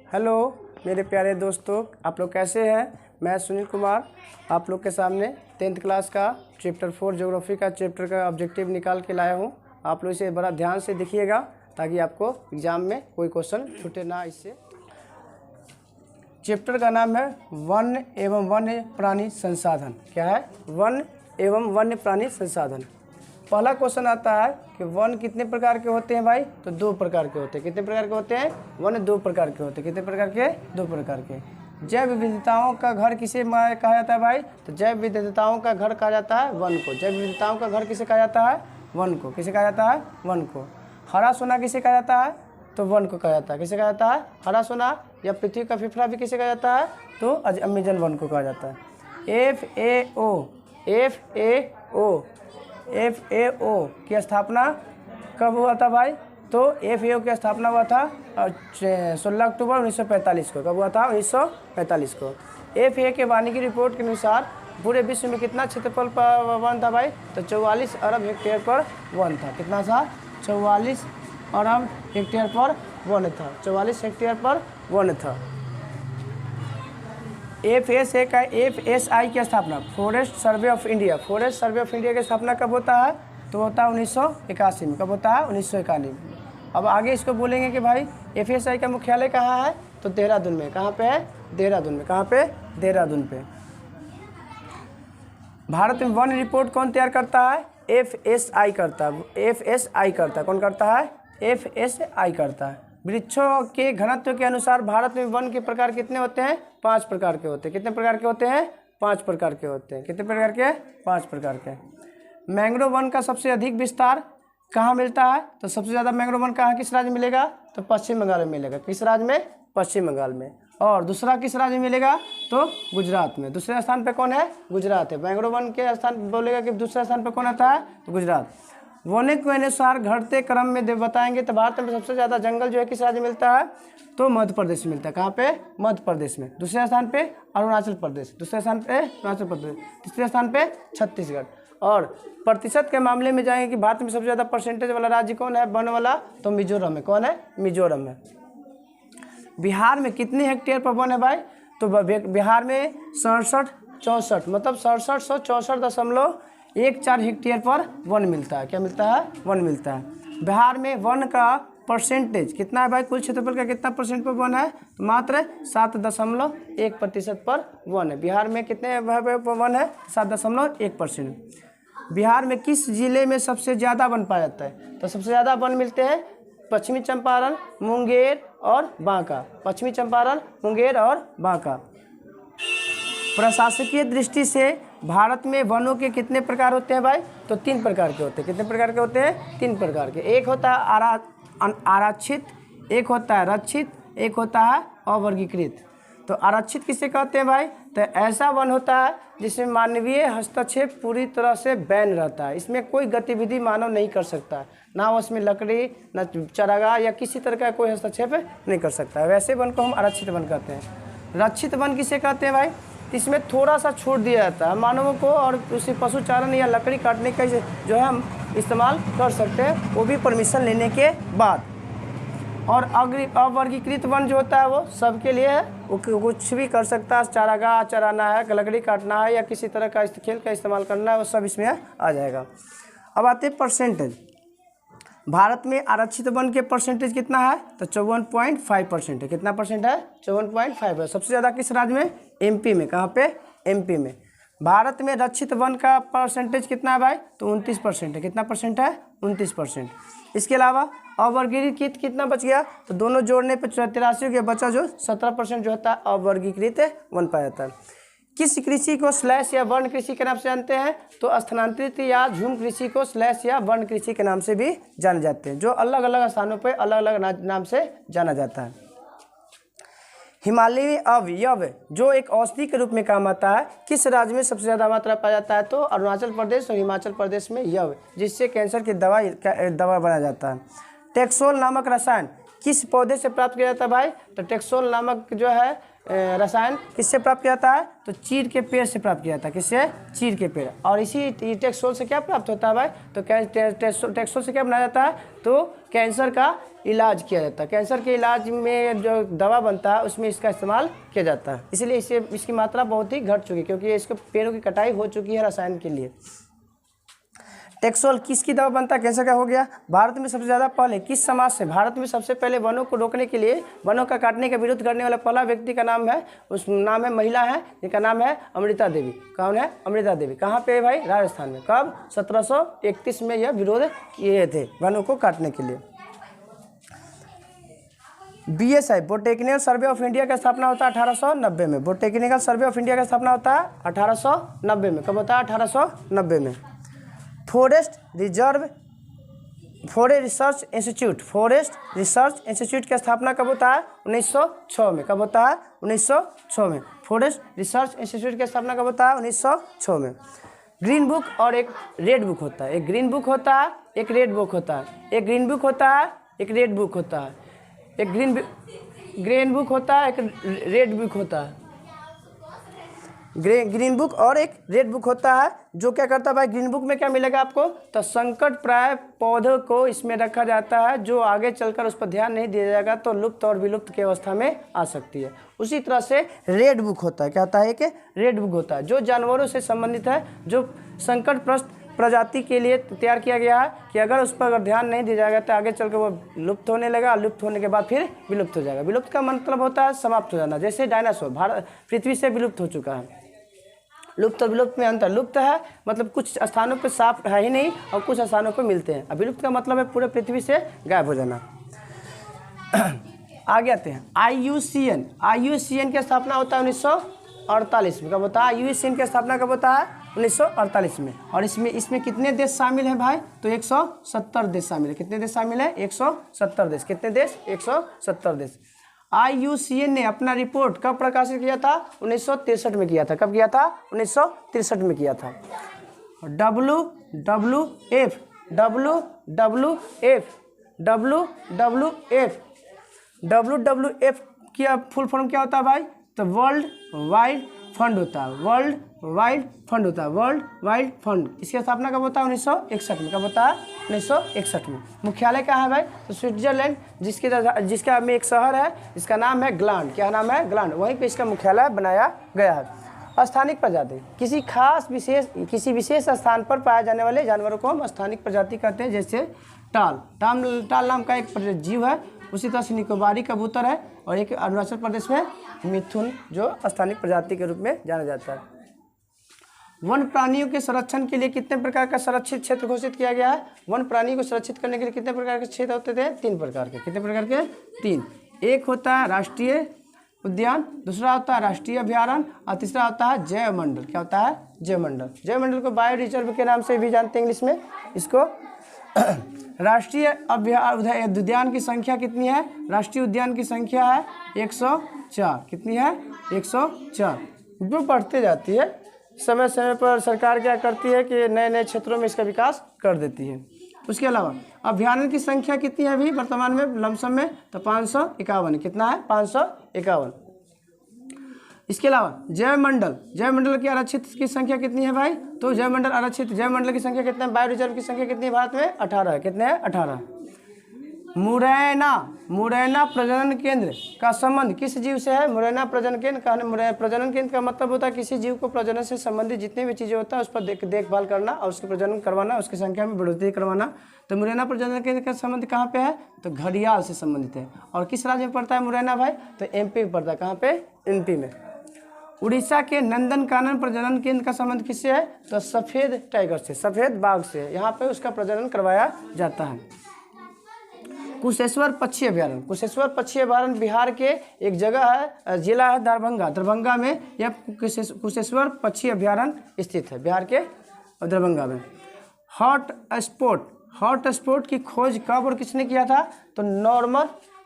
Hello मेरे प्यारे दोस्तों, आप लोग कैसे हैं। मैं सुनील कुमार आप लोग के सामने 10th क्लास का चैप्टर 4 ज्योग्राफी का चैप्टर का ऑब्जेक्टिव निकाल के लाया हूं। आप लोग इसे बड़ा ध्यान से देखिएगा ताकि आपको एग्ज़ाम में कोई क्वेश्चन छूटे ना। इससे चैप्टर का नाम है वन एवं वन्य प्राणी संसाधन। क्या है? वन एवं वन्य प्राणी संसाधन। पहला क्वेश्चन आता है कि वन कितने प्रकार के होते हैं भाई? तो 2 प्रकार के होते हैं। कितने प्रकार के होते हैं? वन 2 प्रकार के होते हैं। कितने प्रकार के? 2 प्रकार के। जैव विविधताओं का घर किसे कहा जाता है भाई? तो जैव विविधताओं का घर कहा जाता है वन को। जैव विविधताओं का घर किसे कहा जाता है? वन को। किसे कहा जाता है? वन को। हरा सोना किसे कहा जाता है? तो वन को कहा जाता है। किसे कहा जाता है? हरा सोना। या पृथ्वी का फेफड़ा भी किसे कहा जाता है? तो अमेजन वन को कहा जाता है। FAO की स्थापना कब हुआ था भाई? तो FAO की स्थापना हुआ था 16 अक्टूबर 1945 को। कब हुआ था? 1945 को। FAO के वानिकी रिपोर्ट के अनुसार पूरे विश्व में कितना क्षेत्रफल पर वन था भाई? तो 44 अरब हेक्टेयर पर वन था। कितना था? 44 अरब हेक्टेयर पर वन था। 44 हेक्टेयर पर वन था। FSI की स्थापना forest survey of India. Forest survey of India की स्थापना कब होता है? तो होता है 1981 में। कब होता है? 1981 में। अब आगे इसको बोलेंगे कि भाई FSI का मुख्यालय कहाँ है? तो देहरादून में। कहाँ पे है? देहरादून में। कहाँ पे? देहरादून पे। भारत में वन रिपोर्ट कौन तैयार करता है? FSI करता है। FSI करता है। कौन करता है? FSI करता है। वृक्षों के घनत्व के अनुसार भारत में वन के प्रकार कितने होते हैं? 5 प्रकार के होते हैं। कितने प्रकार के होते हैं? 5 प्रकार के होते हैं। कितने प्रकार के? 5 प्रकार के। मैंग्रोव वन का सबसे अधिक विस्तार कहाँ मिलता है? तो सबसे ज़्यादा मैंग्रोव वन कहाँ किस राज्य में मिलेगा? तो पश्चिम बंगाल में मिलेगा। किस राज्य में? पश्चिम बंगाल में। और दूसरा किस राज्य में मिलेगा? तो गुजरात में। दूसरे स्थान पर कौन है? गुजरात है। मैंग्रोव वन के स्थान बोलेगा कि दूसरे स्थान पर कौन आता है? तो गुजरात। वनों के अनुसार घटते क्रम में बताएंगे तो भारत में सबसे ज़्यादा जंगल जो है किस राज्य में मिलता है? तो मध्य प्रदेश में मिलता है। कहाँ पे? मध्य प्रदेश में। दूसरे स्थान पे अरुणाचल प्रदेश। दूसरे स्थान पे अरुणाचल प्रदेश। तीसरे स्थान पे छत्तीसगढ़। और प्रतिशत के मामले में जाएंगे कि भारत में सबसे ज़्यादा परसेंटेज वाला राज्य कौन है वन वाला? तो मिजोरम है। कौन है? मिजोरम है। बिहार में कितने हेक्टेयर पर वन है भाई? तो बिहार में 6764 मतलब 6764.14 हेक्टेयर पर वन मिलता है। क्या मिलता है? वन मिलता है। बिहार में वन का परसेंटेज कितना है भाई? कुल क्षेत्रफल का कितना परसेंट पर वन है? तो मात्र 7.1% पर वन है। बिहार में कितने वन है? 7.1%। बिहार में किस जिले में सबसे ज़्यादा वन पाया जाता है? तो सबसे ज़्यादा वन मिलते हैं पश्चिमी चंपारण, मुंगेर और बांका। पश्चिमी चंपारण, मुंगेर और बांका। प्रशासकीय दृष्टि से भारत में वनों के कितने प्रकार होते हैं भाई? तो 3 प्रकार के होते हैं। कितने प्रकार के होते हैं? 3 प्रकार के। एक होता है आरक्षित, एक होता है रक्षित, एक होता है अवर्गीकृत। तो आरक्षित किसे कहते हैं भाई? तो ऐसा वन होता है जिसमें मानवीय हस्तक्षेप पूरी तरह से बैन रहता है। इसमें कोई गतिविधि मानव नहीं कर सकता है, ना उसमें लकड़ी, ना चारागाह या किसी तरह का कोई हस्तक्षेप नहीं कर सकता है। वैसे वन को हम आरक्षित वन कहते हैं। रक्षित वन किसे कहते हैं भाई? इसमें थोड़ा सा छूट दिया जाता है मानवों को, और उसी पशु चारण या लकड़ी काटने का जो है हम इस्तेमाल कर सकते हैं, वो भी परमिशन लेने के बाद। और अवर्गीकृत वन जो होता है वो सबके लिए है, वो कुछ भी कर सकता है। चारागाह चराना है, लकड़ी काटना है या किसी तरह का खेल का इस्तेमाल करना है, वो सब इसमें आ जाएगा। अब आते हैं परसेंटेज। भारत में आरक्षित वन के परसेंटेज कितना है? तो 54.5% है। कितना परसेंट है? 54.5 है। सबसे ज़्यादा किस राज्य में? MP में। कहाँ पे? MP में। भारत में रक्षित वन का परसेंटेज कितना है भाई? तो 29% है। कितना परसेंट है? 29%। इसके अलावा अवर्गीकृत कितना बच गया? तो दोनों जोड़ने पर 83 के बचा जो 17% जो होता है अवर्गीकृत वन पाया जाता है। किस कृषि को स्लैश या वर्ण कृषि के नाम से जानते हैं? तो स्थानांतरित या झूम कृषि को स्लैश या वर्ण कृषि के नाम से भी जाने जाते हैं, जो अलग अलग स्थानों पर अलग अलग नाम से जाना जाता है। हिमालयी अवयव जो एक औषधि के रूप में काम आता है, किस राज्य में सबसे ज़्यादा मात्रा पाया जाता है? तो अरुणाचल प्रदेश और हिमाचल प्रदेश में यव, जिससे कैंसर की दवा बनाया जाता है। टेक्सोल नामक रसायन किस पौधे से प्राप्त किया जाता है भाई? तो टेक्सोल नामक जो है रसायन किससे प्राप्त किया जाता है? तो चीड़ के पेड़ से प्राप्त किया जाता है। किससे? चीड़ के पेड़। और इसी टेक्सोल से क्या प्राप्त होता है भाई? तो टेक्सोल से क्या बनाया जाता है? तो कैंसर का इलाज किया जाता है। कैंसर के इलाज में जो दवा बनता है उसमें इसका इस्तेमाल किया जाता है। इसलिए इसकी मात्रा बहुत ही घट चुकी है, क्योंकि इसके पेड़ों की कटाई हो चुकी है रसायन के लिए। टेक्सोल किसकी दवा बनता है? कैंसर का हो गया। भारत में सबसे ज़्यादा पहले किस समाज से? भारत में सबसे पहले वनों को रोकने के लिए, वनों का काटने का विरोध करने वाला पहला व्यक्ति का नाम है, उस नाम है, महिला है, जिनका नाम है अमृता देवी। कौन है? अमृता देवी। कहाँ पे भाई? राजस्थान में। कब? 1731 में यह विरोध किए थे वनों को काटने के लिए। BSI botanical survey of India का स्थापना होता है 1890 में। बोटेनिकल सर्वे ऑफ इंडिया का स्थापना होता है 1890 में। कब होता है? 1890 में। फॉरेस्ट रिसर्च इंस्टीट्यूट की स्थापना कब होता है? 1906 में। कब होता है? 1906 में। फॉरेस्ट रिसर्च इंस्टीट्यूट की स्थापना कब होता है? 1906 में। ग्रीन बुक और एक रेड बुक होता है। एक ग्रीन बुक होता है, एक रेड बुक होता है। एक ग्रीन बुक होता है, एक रेड बुक होता है। एक ग्रीन बुक होता है, एक रेड बुक होता है। ग्रीन बुक और एक रेड बुक होता है। जो क्या करता है भाई? ग्रीन बुक में क्या मिलेगा आपको? तो संकट प्राय पौधों को इसमें रखा जाता है, जो आगे चलकर उस पर ध्यान नहीं दिया जाएगा तो लुप्त और विलुप्त की अवस्था में आ सकती है। उसी तरह से रेड बुक होता है। क्या होता है? कि रेड बुक होता है जो जानवरों से संबंधित है, जो संकटग्रस्त प्रजाति के लिए तैयार किया गया है कि अगर उस पर ध्यान नहीं दिया जाएगा तो आगे चलकर वो लुप्त होने लगा। लुप्त होने के बाद फिर विलुप्त हो जाएगा। विलुप्त का मतलब होता है समाप्त हो जाना। जैसे डायनासोर भारत पृथ्वी से विलुप्त हो चुका है। लुप्त और विलुप्त में अंतर। लुप्त है मतलब कुछ स्थानों पर साफ है ही नहीं और कुछ स्थानों पर मिलते हैं। अब विलुप्त का मतलब है पूरे पृथ्वी से गायब हो जाना। आगे आते हैं IUCN की स्थापना होता है 1948 में। कब होता है? IUCN की स्थापना कब होता है? 1948 में। और इसमें कितने देश शामिल हैं भाई? तो 170 देश शामिल है। कितने देश शामिल है? 170 देश। कितने देश? 170 देश। IUCN ने अपना रिपोर्ट कब प्रकाशित किया था? 1963 में किया था। कब किया था? 1963 में किया था। WWF की फुल फॉर्म क्या होता है भाई? तो वर्ल्ड वाइड फंड होता है। World wide fund. इसकी स्थापना कब होता है? 1961 में। कब होता है? 1961 में। मुख्यालय कहाँ है भाई? तो स्विट्जरलैंड, जिसका में एक शहर है, इसका नाम है ग्लांड। क्या नाम है? ग्लांड। वहीं पे इसका मुख्यालय बनाया गया है। स्थानिक प्रजाति किसी विशेष स्थान पर पाए जाने वाले जानवरों को हम स्थानिक प्रजाति कहते हैं। जैसे टाल नाम का एक जीव है। उसी तरह से निकोबारी कबूतर है और एक अरुणाचल प्रदेश में मिथुन, जो स्थानिक प्रजाति के रूप में जाना जाता है। वन प्राणियों के संरक्षण के लिए कितने प्रकार का संरक्षित क्षेत्र घोषित किया गया है? वन प्राणी को संरक्षित करने के लिए कितने प्रकार के क्षेत्र होते थे? 3 प्रकार के। कितने प्रकार के? 3। एक होता है राष्ट्रीय उद्यान, दूसरा होता है राष्ट्रीय अभयारण्य और तीसरा होता है जैव मंडल। क्या होता है? जैव मंडल। जैव मंडल को बायो रिजर्व के नाम से भी जानते हैं इंग्लिश में इसको। राष्ट्रीय उद्यान की संख्या कितनी है? राष्ट्रीय उद्यान की संख्या है 104। कितनी है? 104। जो बढ़ते जाती है। समय समय पर सरकार क्या करती है कि नए नए क्षेत्रों में इसका विकास कर देती है। उसके अलावा अभयारण्य की संख्या कितनी है अभी वर्तमान में लमसम में? तो 551। कितना है? 551। इसके अलावा जैव मंडल की आरक्षित की संख्या कितनी है भाई? तो जैव मंडल की संख्या कितना है? बायो रिजर्व की संख्या कितनी है भारत में? 18 है। कितने हैं? 18। मुरैना प्रजनन केंद्र का संबंध किस जीव से है? मुरैना प्रजनन केंद्र का मतलब होता है किसी जीव को प्रजनन से संबंधित जितनी भी चीज़ें होता है उस पर देखभाल करना और उसके प्रजनन करवाना, उसकी संख्या में बढ़ोतरी करवाना। तो मुरैना प्रजनन केंद्र का संबंध कहाँ पे है? तो घड़ियाल से संबंधित है। और किस राज्य में पड़ता है मुरैना भाई? तो MP में पड़ता है। कहाँ पे? MP में। उड़ीसा के नंदनकानन प्रजनन केंद्र का संबंध किससे है? तो सफ़ेद टाइगर से, सफ़ेद बाघ से। यहाँ पे उसका प्रजनन करवाया जाता है। कुशेश्वर पक्षी अभयारण्य बिहार के एक जगह है, जिला है दरभंगा में यह कुशेश्वर पक्षी अभयारण्य स्थित है, बिहार के दरभंगा में। हॉट स्पॉट की खोज कब और किसने किया था? तो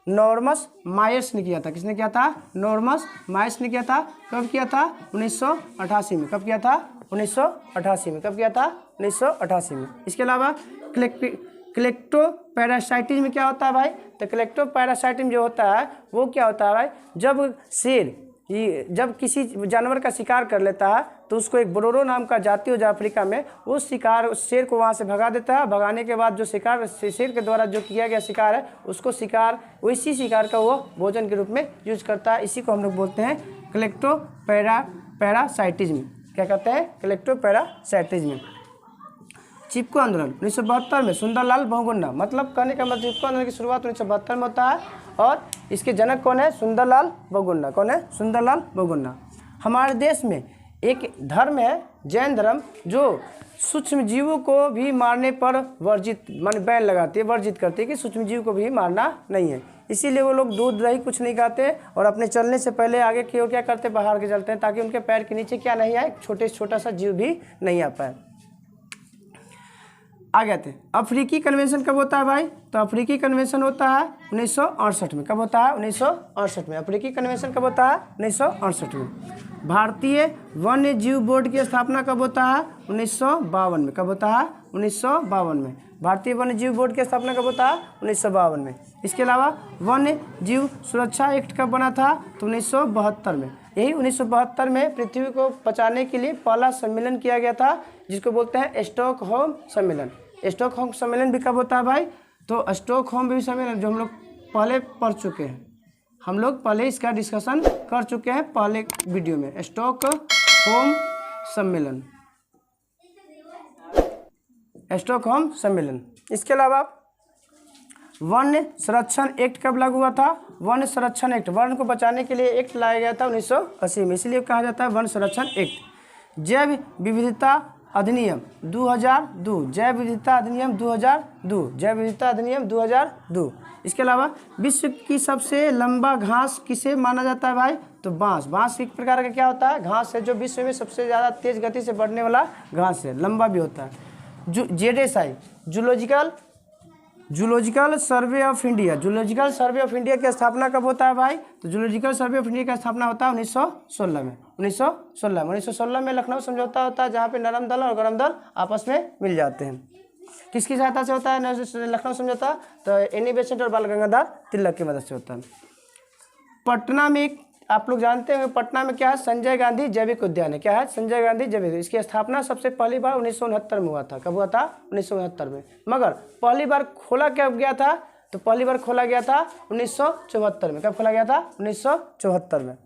नॉर्मस मायर्स ने किया था। किसने किया था? नॉर्मस मायर्स ने किया था। कब किया था? 1988 में। कब किया था? 1988 में। कब किया था? 1988 में। इसके अलावा कलेक्टोपैरासाइटिज्म क्या होता है भाई? तो कलेक्टोपैरासाइटिज्म जो होता है वो क्या होता है भाई? जब शेर जब किसी जानवर का शिकार कर लेता है तो उसको एक बोरोरो नाम का जाति हो जाए अफ्रीका में, वो शिकार शेर को वहाँ से भगा देता है। भगाने के बाद जो शिकार शेर के द्वारा जो किया गया शिकार है उसको उसी शिकार का वो भोजन के रूप में यूज करता है। इसी को हम लोग बोलते हैं कलेक्टोपैरासाइटिज्म। क्या कहते हैं? कलेक्टोपैरासाइटिज्म। चिपको आंदोलन 1972 में सुंदरलाल बहुगुणा, मतलब कहने का मतलब चिपको आंदोलन की शुरुआत 1972 में होता है और इसके जनक कौन है? सुंदरलाल बहुगुणा। कौन है? सुंदरलाल बहुगुणा। हमारे देश में एक धर्म है जैन धर्म, जो सूक्ष्म जीवों को भी मारने पर वर्जित मान बैन लगाती है, वर्जित करती है कि सूक्ष्म जीव को भी मारना नहीं है। इसीलिए वो लोग दूध दही कुछ नहीं खाते और अपने चलने से पहले आगे की ओर क्या करते हैं? बाहर के चलते हैं, ताकि उनके पैर के नीचे क्या नहीं आए? छोटा सा जीव भी नहीं आ पाए। आ गए थे। अफ्रीकी कन्वेंशन कब होता है भाई? तो अफ्रीकी कन्वेंशन होता है 1968 में। कब होता है? 1968 में। अफ्रीकी कन्वेंशन कब होता है? 1968 में। भारतीय वन्य जीव बोर्ड की स्थापना कब होता है? 1952 में। कब होता है? 1952 में। भारतीय वन्य जीव बोर्ड की स्थापना कब होता है? 1952 में। इसके अलावा वन्य जीव सुरक्षा एक्ट कब बना था? तो 1972 में। यही 1972 में पृथ्वी को बचाने के लिए पहला सम्मेलन किया गया था, जिसको बोलते हैं स्टॉकहोम सम्मेलन। स्टॉकहोम सम्मेलन भी कब होता है भाई? तो स्टॉकहोम भी सम्मेलन जो हम लोग पहले पढ़ चुके हैं, हम लोग पहले इसका डिस्कशन कर चुके हैं पहले वीडियो में। स्टॉकहोम सम्मेलन, स्टॉकहोम सम्मेलन। इसके अलावा वन्य संरक्षण एक्ट कब लागू हुआ था? वन्य संरक्षण एक्ट, वन्य को बचाने के लिए एक्ट लाया गया था 1980 में, इसलिए कहा जाता है वन्य संरक्षण एक्ट। जैव विविधता अधिनियम 2002, जैव विविधता अधिनियम 2002, जैव विविधता अधिनियम 2002। इसके अलावा विश्व की सबसे लंबा घास किसे माना जाता है भाई? तो बांस। बांस एक प्रकार का क्या होता है? घास है, जो विश्व में सबसे ज़्यादा तेज गति से बढ़ने वाला घास है, लंबा भी होता है। ZSI zoological survey of India, zoological survey of India की स्थापना कब होता है भाई? तो जूलॉजिकल सर्वे ऑफ इंडिया की स्थापना होता है 1916 में। 1916 में लखनऊ समझौता होता है, जहाँ पे नरम दल और गरम दल आपस में मिल जाते हैं। किसकी सहायता से होता है लखनऊ समझौता? तो एनी बेसेंट और बाल गंगाधर तिलक की मदद से होता है। पटना में आप लोग जानते हैं पटना में क्या है? संजय गांधी जैविक उद्यान है। क्या है? संजय गांधी जैविक। इसकी स्थापना सबसे पहली बार 1969 में हुआ था। कब हुआ था? 1969 में। मगर पहली बार खोला कब गया था? तो पहली बार खोला गया था 1974 में। कब खोला गया था? 1974 में।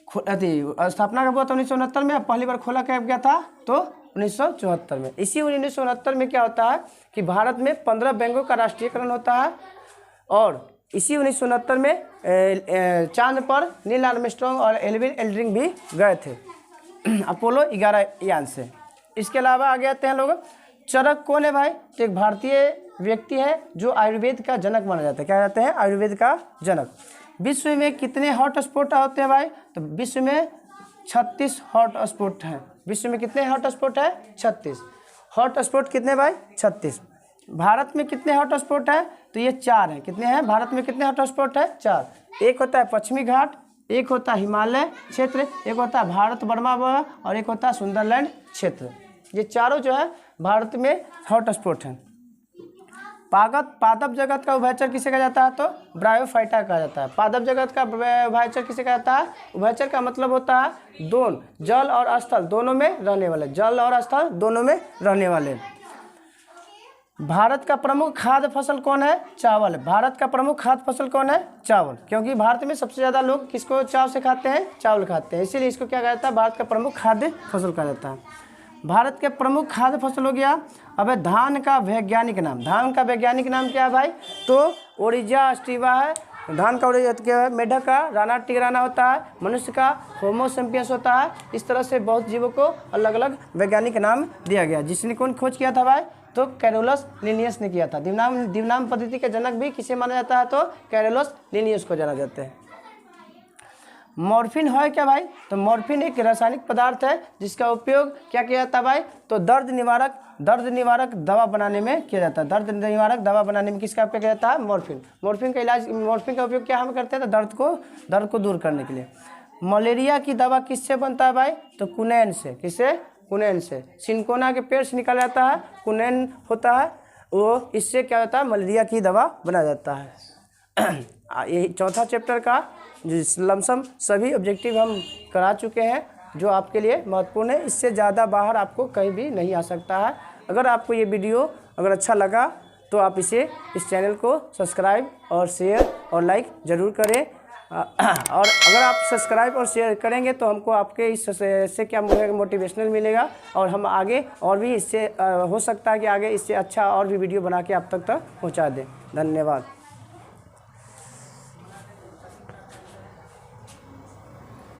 स्थापना कब हुआ था? 1969 में। पहली बार खोला कब गया था? तो 1974 में। इसी 1969 में क्या होता है कि भारत में 15 बैंकों का राष्ट्रीयकरण होता है और इसी 1969 में चांद पर नील आर्मस्ट्रांग और एल्विन एल्ड्रिन भी गए थे अपोलो 11 यान से। इसके अलावा आगे आते हैं लोग। चरक कौन है भाई? तो एक भारतीय व्यक्ति है जो आयुर्वेद का जनक माना जाता है। क्या कहते हैं? आयुर्वेद का जनक। विश्व में कितने हॉट स्पॉट होते हैं भाई? तो विश्व में 36 हॉट स्पॉट हैं। विश्व में कितने हॉट स्पॉट है? 36 हॉट स्पॉट। कितने भाई? 36। भारत में कितने हॉट स्पॉट है? तो ये 4 हैं। कितने हैं? भारत में कितने हॉट स्पॉट है? 4। एक होता है पश्चिमी घाट, एक होता है हिमालय क्षेत्र, एक होता है भारत बर्मा और एक होता है सुंदरलैंड क्षेत्र। ये चारों जो है भारत में हॉट स्पॉट हैं। पादप जगत का उभयचर किसे कहा जाता है? तो ब्रायोफाइटा कहा जाता है। पादप जगत का उभयचर किसे कहा जाता है? उभयचर का मतलब होता है दोनों, जल और स्थल दोनों में रहने वाले, जल और स्थल दोनों में रहने वाले। भारत का प्रमुख खाद्य फसल कौन है? चावल। भारत का प्रमुख खाद्य फसल कौन है? चावल। क्योंकि भारत में सबसे ज़्यादा लोग किसको चाव से खाते हैं? चावल खाते हैं, इसीलिए इसको क्या कहा जाता है? भारत का प्रमुख खाद्य फसल कहा जाता है। भारत के प्रमुख खाद्य फसल हो गया। अब धान का वैज्ञानिक नाम, धान का वैज्ञानिक नाम क्या है भाई? तो ओरिजा स्टीवा है। धान का ओरिजा क्या है? मेढक का राना टिग्राना होता है, मनुष्य का होमो सेपियंस होता है। इस तरह से बहुत जीवों को अलग अलग वैज्ञानिक नाम दिया गया। जिसने कौन खोज किया था भाई? तो कैरोलस लिनियस ने किया था। दिवनाम पद्धति के जनक भी किसे माना जाता है? तो कैरोलस लिनियस को जाना जाता है। मॉर्फिन है क्या भाई? तो मॉर्फिन एक रासायनिक पदार्थ है जिसका उपयोग क्या किया जाता है भाई? तो दर्द निवारक दवा बनाने में किया जाता है। दर्द निवारक दवा बनाने में किसका उपयोग किया जाता है? मॉर्फिन। मॉर्फिन का उपयोग क्या हम करते हैं? तो दर्द को दूर करने के लिए। मलेरिया की दवा किससे बनता है भाई? तो कुनैन से। किससे? कुनैन से। सिनकोना के पेड़ से निकाला जाता है, कुनैन होता है। वो इससे क्या होता है, मलेरिया की दवा बना जाता है। यही चौथा चैप्टर का जो लमसम सभी ऑब्जेक्टिव हम करा चुके हैं, जो आपके लिए महत्वपूर्ण है। इससे ज़्यादा बाहर आपको कहीं भी नहीं आ सकता है। अगर आपको ये वीडियो अगर अच्छा लगा तो आप इस चैनल को सब्सक्राइब और शेयर और लाइक ज़रूर करें। और अगर आप सब्सक्राइब और शेयर करेंगे तो हमको आपके इससे क्या मोटिवेशनल मिलेगा, और हम आगे और भी इससे हो सकता है कि आगे इससे अच्छा और भी वीडियो बना के आप तक पहुंचा दें। धन्यवाद।